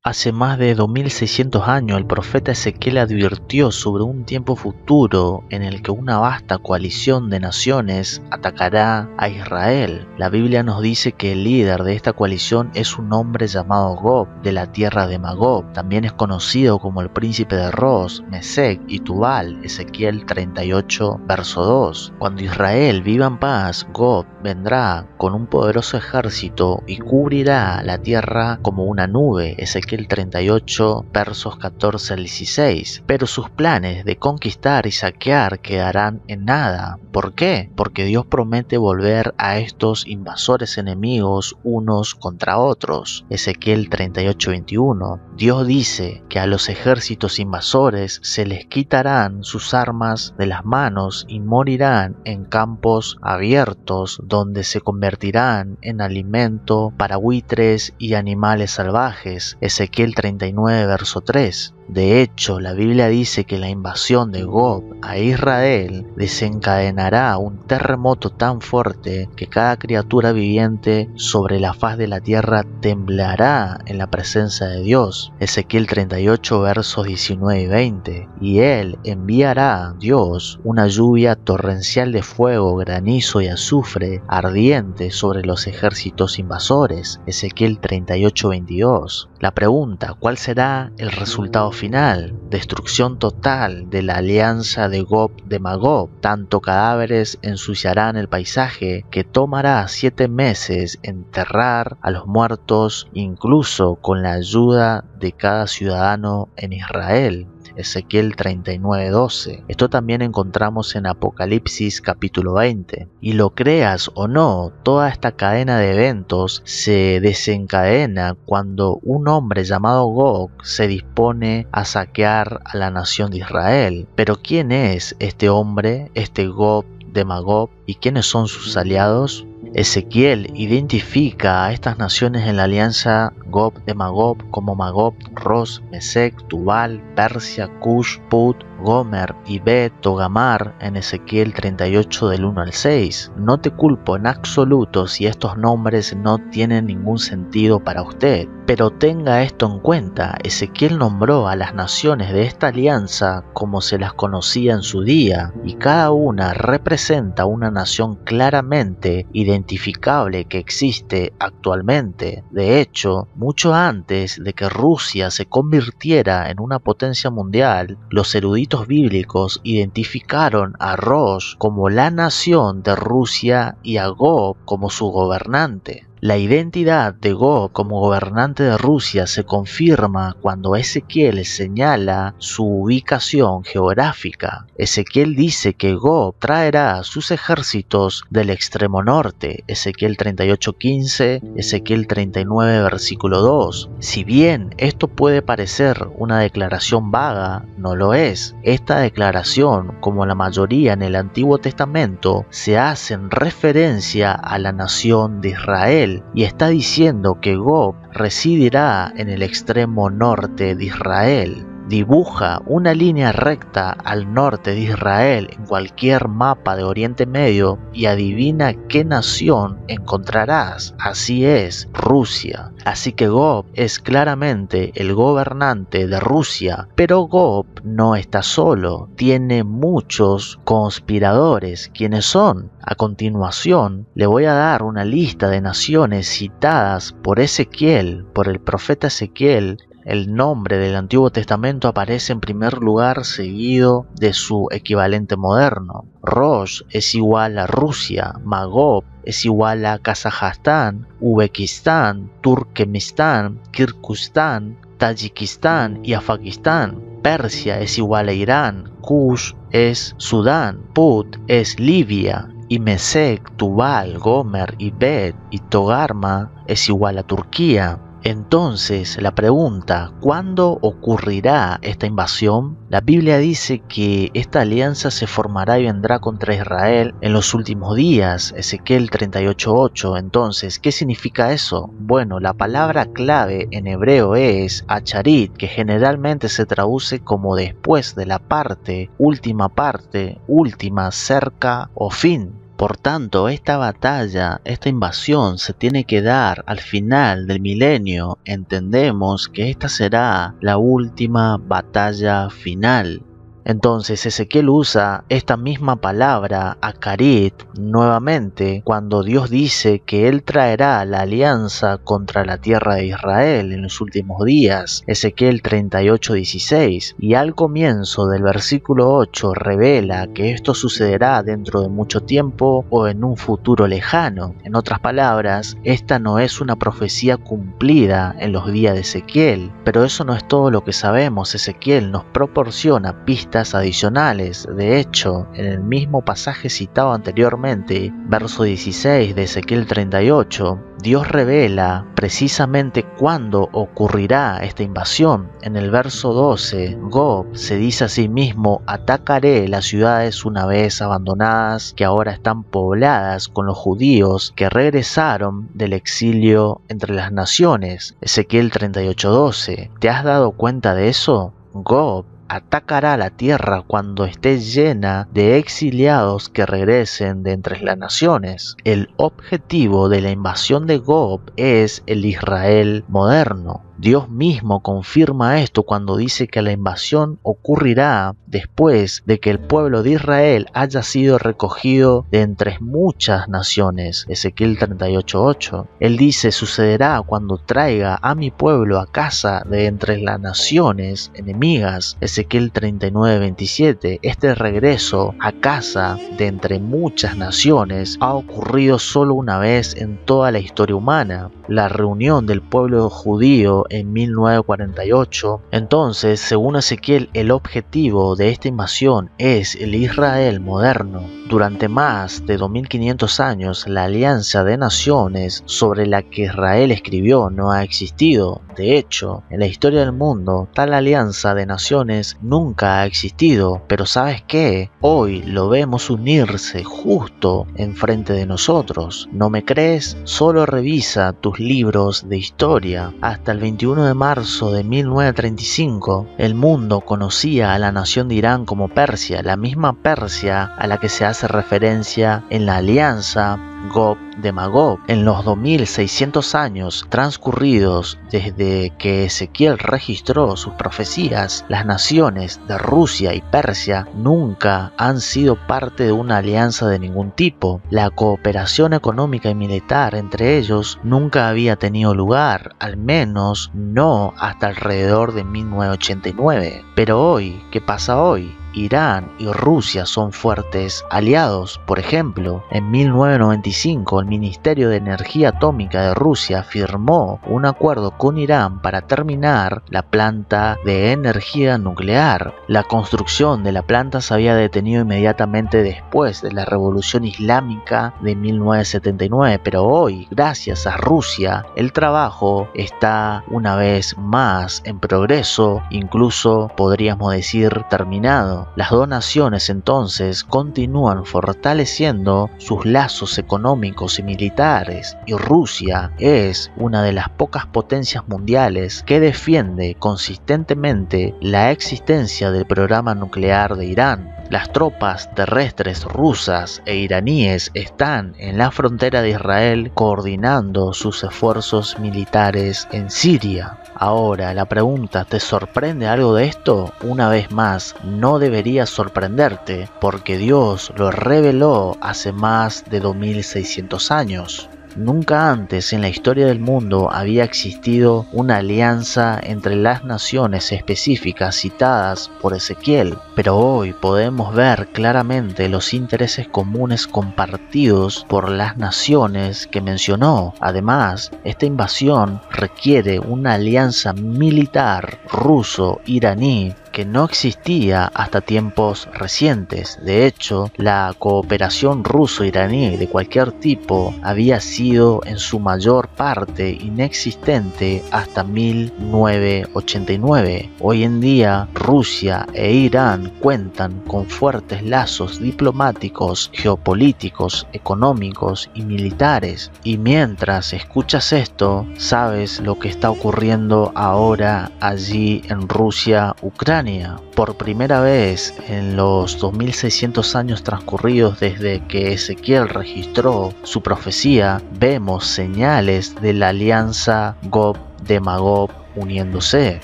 Hace más de 2600 años el profeta Ezequiel advirtió sobre un tiempo futuro en el que una vasta coalición de naciones atacará a Israel. La Biblia nos dice que el líder de esta coalición es un hombre llamado Gog, de la tierra de Magog. También es conocido como el príncipe de Ros, Mesec y Tubal, Ezequiel 38, verso 2. Cuando Israel viva en paz, Gog vendrá con un poderoso ejército y cubrirá la tierra como una nube, Ezequiel 38, versos 14 al 16. Pero sus planes de conquistar y saquear quedarán en nada. ¿Por qué? Porque Dios promete volver a estos invasores enemigos unos contra otros. Ezequiel 38, 21. Dios dice que a los ejércitos invasores se les quitarán sus armas de las manos y morirán en campos abiertos donde se convertirán en alimento para buitres y animales salvajes. Ezequiel 39, verso 3. De hecho, la Biblia dice que la invasión de Gog a Israel desencadenará un terremoto tan fuerte que cada criatura viviente sobre la faz de la tierra temblará en la presencia de Dios. Ezequiel 38, versos 19 y 20. Y Él enviará, Dios, una lluvia torrencial de fuego, granizo y azufre ardiente sobre los ejércitos invasores. Ezequiel 38, 22. La pregunta, ¿cuál será el resultado final? Destrucción total de la alianza de Gog de Magog. Tanto cadáveres ensuciarán el paisaje que tomará 7 meses enterrar a los muertos, incluso con la ayuda de cada ciudadano en Israel. Ezequiel 39, 12. Esto también encontramos en Apocalipsis capítulo 20. Y lo creas o no, toda esta cadena de eventos se desencadena cuando un hombre llamado Gog se dispone a saquear a la nación de Israel. Pero ¿quién es este hombre, este Gog de Magog, y quiénes son sus aliados? Ezequiel identifica a estas naciones en la alianza Gog de Magog como Magog, Ros, Mesec, Tubal, Persia, Cush, Put, Gomer y Bet, Togamar en Ezequiel 38 del 1 al 6. No te culpo en absoluto si estos nombres no tienen ningún sentido para usted, pero tenga esto en cuenta, Ezequiel nombró a las naciones de esta alianza como se las conocía en su día, y cada una representa una nación claramente identificable que existe actualmente. De hecho, mucho antes de que Rusia se convirtiera en una potencia mundial, los eruditos bíblicos identificaron a Rosh como la nación de Rusia y a Gog como su gobernante. La identidad de Gog como gobernante de Rusia se confirma cuando Ezequiel señala su ubicación geográfica. Ezequiel dice que Gog traerá sus ejércitos del extremo norte, Ezequiel 38:15, Ezequiel 39 versículo 2. Si bien esto puede parecer una declaración vaga, no lo es. Esta declaración, como la mayoría en el Antiguo Testamento, se hacen referencia a la nación de Israel, y está diciendo que Gog residirá en el extremo norte de Israel. Dibuja una línea recta al norte de Israel en cualquier mapa de Oriente Medio y adivina qué nación encontrarás. Así es, Rusia. Así que Gog es claramente el gobernante de Rusia, pero Gog no está solo, tiene muchos conspiradores. ¿Quiénes son? A continuación, le voy a dar una lista de naciones citadas por Ezequiel, por el profeta Ezequiel. El nombre del Antiguo Testamento aparece en primer lugar seguido de su equivalente moderno. Rosh es igual a Rusia, Magog es igual a Kazajstán, Uzbekistán, Turkmenistán, Kirguistán, Tayikistán y Afganistán. Persia es igual a Irán, Kush es Sudán, Put es Libia, y Mesec, Tubal, Gomer y Bet y Togarma es igual a Turquía. Entonces, la pregunta, ¿cuándo ocurrirá esta invasión? La Biblia dice que esta alianza se formará y vendrá contra Israel en los últimos días, Ezequiel 38:8. Entonces, ¿qué significa eso? Bueno, la palabra clave en hebreo es acharit, que generalmente se traduce como después de la parte, última, cerca o fin. Por tanto, esta batalla, esta invasión se tiene que dar al final del milenio. Entendemos que esta será la última batalla final. Entonces Ezequiel usa esta misma palabra, Acarit, nuevamente cuando Dios dice que Él traerá la alianza contra la tierra de Israel en los últimos días, Ezequiel 38:16, y al comienzo del versículo 8 revela que esto sucederá dentro de mucho tiempo o en un futuro lejano. En otras palabras, esta no es una profecía cumplida en los días de Ezequiel, pero eso no es todo lo que sabemos. Ezequiel nos proporciona pistas adicionales. De hecho, en el mismo pasaje citado anteriormente, verso 16 de Ezequiel 38, Dios revela precisamente cuándo ocurrirá esta invasión. En el verso 12, Gob se dice a sí mismo: atacaré las ciudades una vez abandonadas, que ahora están pobladas con los judíos que regresaron del exilio entre las naciones. Ezequiel 38:12. ¿Te has dado cuenta de eso? Gob atacará la tierra cuando esté llena de exiliados que regresen de entre las naciones. El objetivo de la invasión de Gob es el Israel moderno. Dios mismo confirma esto cuando dice que la invasión ocurrirá después de que el pueblo de Israel haya sido recogido de entre muchas naciones. Ezequiel 38:8. Él dice: sucederá cuando traiga a mi pueblo a casa de entre las naciones enemigas. Ezequiel 39:27. Este regreso a casa de entre muchas naciones ha ocurrido solo una vez en toda la historia humana, la reunión del pueblo judío en 1948. Entonces, según Ezequiel, el objetivo de esta invasión es el Israel moderno. Durante más de 2500 años, la alianza de naciones sobre la que Israel escribió no ha existido. De hecho, en la historia del mundo, tal alianza de naciones nunca ha existido. Pero ¿sabes qué? Hoy lo vemos unirse justo enfrente de nosotros. ¿No me crees? Solo revisa tus libros de historia. Hasta el 21 de marzo de 1935, el mundo conocía a la nación de Irán como Persia, la misma Persia a la que se hace referencia en la alianza Gog de Magog. En los 2600 años transcurridos desde que Ezequiel registró sus profecías, las naciones de Rusia y Persia nunca han sido parte de una alianza de ningún tipo. La cooperación económica y militar entre ellos nunca había tenido lugar, al menos no hasta alrededor de 1989. Pero hoy, ¿qué pasa hoy? Irán y Rusia son fuertes aliados. Por ejemplo, en 1995 el Ministerio de Energía Atómica de Rusia firmó un acuerdo con Irán para terminar la planta de energía nuclear. La construcción de la planta se había detenido inmediatamente después de la Revolución Islámica de 1979, pero hoy, gracias a Rusia, el trabajo está una vez más en progreso, incluso podríamos decir terminado. Las dos naciones entonces continúan fortaleciendo sus lazos económicos y militares, y Rusia es una de las pocas potencias mundiales que defiende consistentemente la existencia del programa nuclear de Irán. Las tropas terrestres rusas e iraníes están en la frontera de Israel coordinando sus esfuerzos militares en Siria. Ahora, la pregunta, ¿te sorprende algo de esto? Una vez más, no debería sorprenderte, porque Dios lo reveló hace más de 2600 años. Nunca antes en la historia del mundo había existido una alianza entre las naciones específicas citadas por Ezequiel, pero hoy podemos ver claramente los intereses comunes compartidos por las naciones que mencionó. Además, esta invasión requiere una alianza militar ruso-iraní que no existía hasta tiempos recientes. De hecho, la cooperación ruso-iraní de cualquier tipo había sido en su mayor parte inexistente hasta 1989. Hoy en día, Rusia e Irán cuentan con fuertes lazos diplomáticos, geopolíticos, económicos y militares. Y mientras escuchas esto, sabes lo que está ocurriendo ahora allí en Rusia, Ucrania. Ucrania. Por primera vez en los 2600 años transcurridos desde que Ezequiel registró su profecía, vemos señales de la alianza Gog de Magog uniéndose.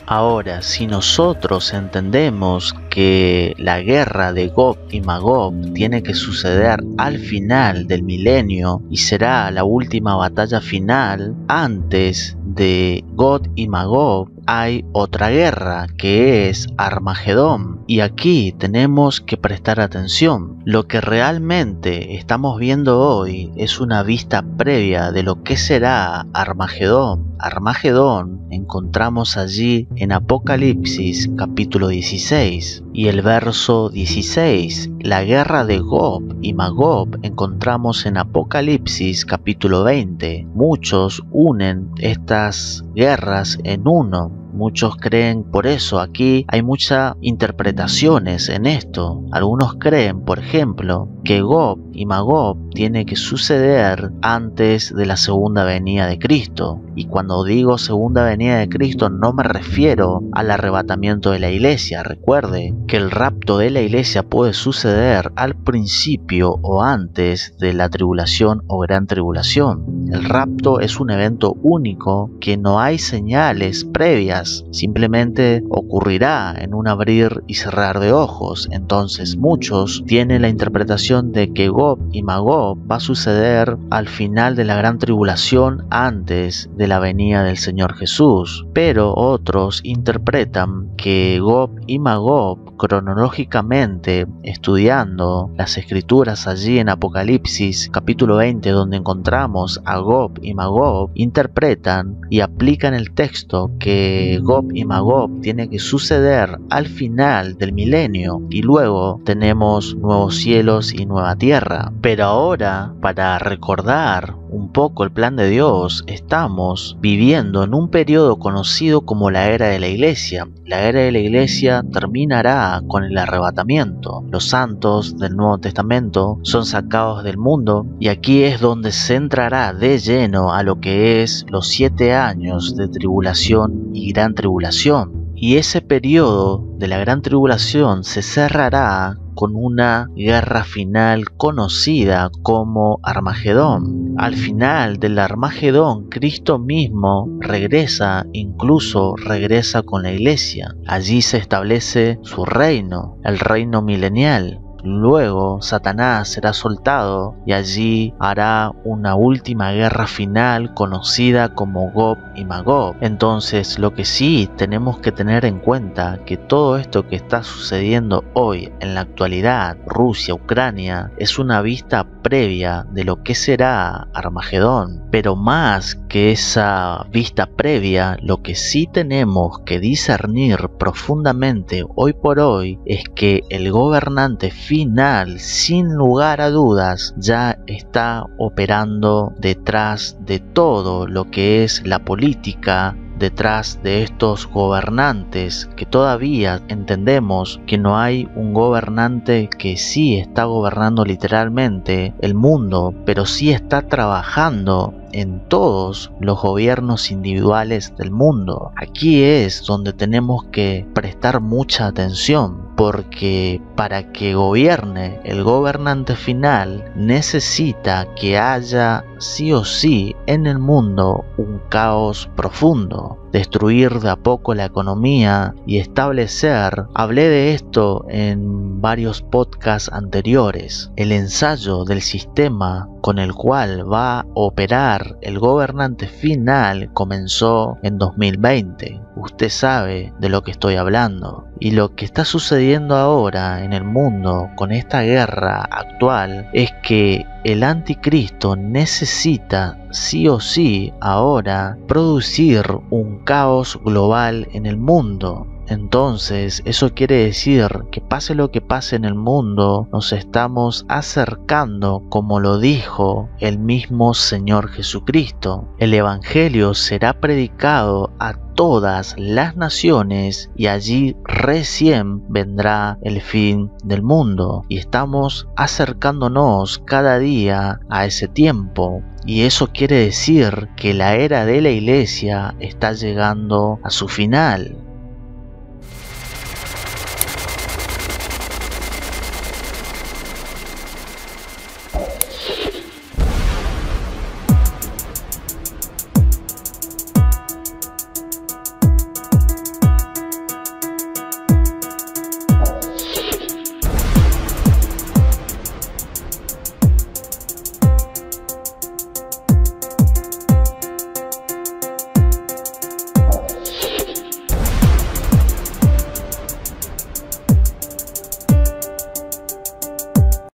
Ahora, si nosotros entendemos que la guerra de Gog y Magog tiene que suceder al final del milenio y será la última batalla final, antes de Gog y Magog hay otra guerra que es Armagedón. Y aquí tenemos que prestar atención. Lo que realmente estamos viendo hoy es una vista previa de lo que será Armagedón. Armagedón encontramos allí en Apocalipsis capítulo 16 y el verso 16. La guerra de Gog y Magog encontramos en Apocalipsis capítulo 20. Muchos unen estas guerras en uno. Muchos creen, por eso aquí hay muchas interpretaciones en esto. Algunos creen, por ejemplo, que Gog y Magog tiene que suceder antes de la segunda venida de Cristo. Y cuando digo segunda venida de Cristo no me refiero al arrebatamiento de la iglesia. Recuerde que el rapto de la iglesia puede suceder al principio o antes de la tribulación o gran tribulación. El rapto es un evento único que no hay señales previas. Simplemente ocurrirá en un abrir y cerrar de ojos. Entonces muchos tienen la interpretación de que Gog y Magog va a suceder al final de la gran tribulación antes de la venida del Señor Jesús. Pero otros interpretan que Gog y Magog, cronológicamente estudiando las escrituras allí en Apocalipsis capítulo 20, donde encontramos a Gog y Magog, interpretan y aplican el texto que Gog y Magog tiene que suceder al final del milenio y luego tenemos nuevos cielos y nueva tierra. Pero ahora, para recordar un poco el plan de Dios, estamos viviendo en un periodo conocido como la era de la iglesia. La era de la iglesia terminará con el arrebatamiento. Los santos del Nuevo Testamento son sacados del mundo y aquí es donde se entrará de lleno a lo que es los 7 años de tribulación y gran tribulación. Y ese periodo de la gran tribulación se cerrará con una guerra final conocida como Armagedón. Al final del Armagedón, Cristo mismo regresa, incluso regresa con la iglesia. Allí se establece su reino, el reino milenial. Luego Satanás será soltado y allí hará una última guerra final conocida como Gog y Magog. Entonces lo que sí tenemos que tener en cuenta que todo esto que está sucediendo hoy en la actualidad, Rusia, Ucrania, es una vista previa de lo que será Armagedón. Pero más que esa vista previa, lo que sí tenemos que discernir profundamente hoy por hoy es que el gobernante final, sin lugar a dudas, ya está operando detrás de todo lo que es la política, detrás de estos gobernantes que todavía entendemos que no hay un gobernante que sí está gobernando literalmente el mundo, pero sí está trabajando en todos los gobiernos individuales del mundo. Aquí es donde tenemos que prestar mucha atención, porque para que gobierne el gobernante final necesita que haya sí o sí en el mundo un caos profundo, destruir de a poco la economía y establecer, hablé de esto en varios podcasts anteriores, el ensayo del sistema con el cual va a operar el gobernante final comenzó en 2020. Usted sabe de lo que estoy hablando. Y lo que está sucediendo ahora en el mundo con esta guerra actual es que el anticristo necesita sí o sí ahora producir un caos global en el mundo. Entonces, eso quiere decir que pase lo que pase en el mundo, nos estamos acercando, como lo dijo el mismo Señor Jesucristo. El Evangelio será predicado a todas las naciones y allí recién vendrá el fin del mundo. Y estamos acercándonos cada día a ese tiempo. Y eso quiere decir que la era de la iglesia está llegando a su final.